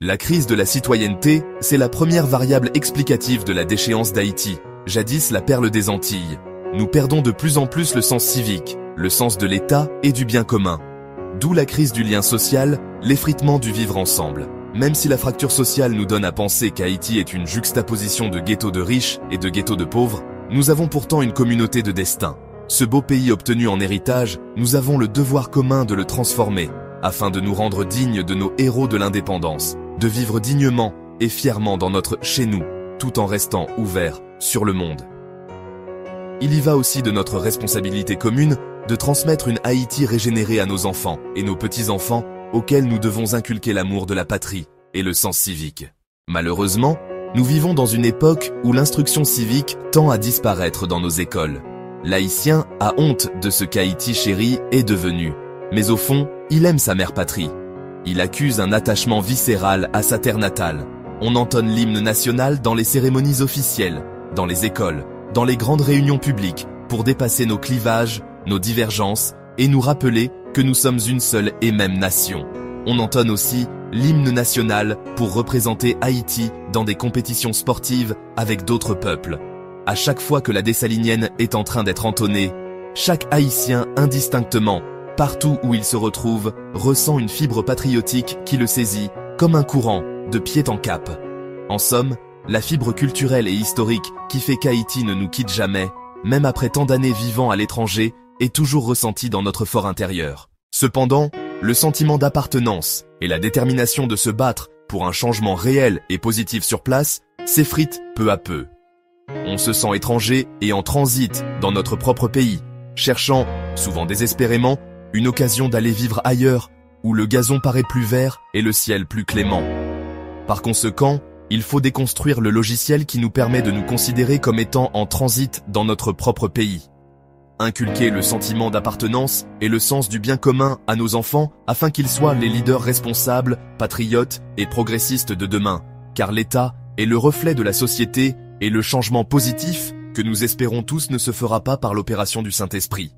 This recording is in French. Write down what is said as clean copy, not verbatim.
La crise de la citoyenneté, c'est la première variable explicative de la déchéance d'Haïti, jadis la perle des Antilles. Nous perdons de plus en plus le sens civique, le sens de l'État et du bien commun. D'où la crise du lien social, l'effritement du vivre ensemble. Même si la fracture sociale nous donne à penser qu'Haïti est une juxtaposition de ghettos de riches et de ghettos de pauvres, nous avons pourtant une communauté de destin. Ce beau pays obtenu en héritage, nous avons le devoir commun de le transformer, afin de nous rendre dignes de nos héros de l'indépendance, de vivre dignement et fièrement dans notre « chez nous », tout en restant ouverts sur le monde. Il y va aussi de notre responsabilité commune de transmettre une Haïti régénérée à nos enfants et nos petits-enfants auxquels nous devons inculquer l'amour de la patrie et le sens civique. Malheureusement, nous vivons dans une époque où l'instruction civique tend à disparaître dans nos écoles. L'Haïtien a honte de ce qu'Haïti chéri est devenu, mais au fond, il aime sa mère patrie. Il accuse un attachement viscéral à sa terre natale. On entonne l'hymne national dans les cérémonies officielles, dans les écoles, dans les grandes réunions publiques, pour dépasser nos clivages, nos divergences, et nous rappeler que nous sommes une seule et même nation. On entonne aussi l'hymne national pour représenter Haïti dans des compétitions sportives avec d'autres peuples. À chaque fois que la Dessalinienne est en train d'être entonnée, chaque Haïtien indistinctement, partout où il se retrouve, ressent une fibre patriotique qui le saisit, comme un courant, de pied en cap. En somme, la fibre culturelle et historique qui fait qu'Haïti ne nous quitte jamais, même après tant d'années vivant à l'étranger, est toujours ressentie dans notre fort intérieur. Cependant, le sentiment d'appartenance et la détermination de se battre pour un changement réel et positif sur place s'effritent peu à peu. On se sent étranger et en transit dans notre propre pays, cherchant, souvent désespérément, une occasion d'aller vivre ailleurs, où le gazon paraît plus vert et le ciel plus clément. Par conséquent, il faut déconstruire le logiciel qui nous permet de nous considérer comme étant en transit dans notre propre pays. Inculquer le sentiment d'appartenance et le sens du bien commun à nos enfants afin qu'ils soient les leaders responsables, patriotes et progressistes de demain, car l'État est le reflet de la société et le changement positif que nous espérons tous ne se fera pas par l'opération du Saint-Esprit.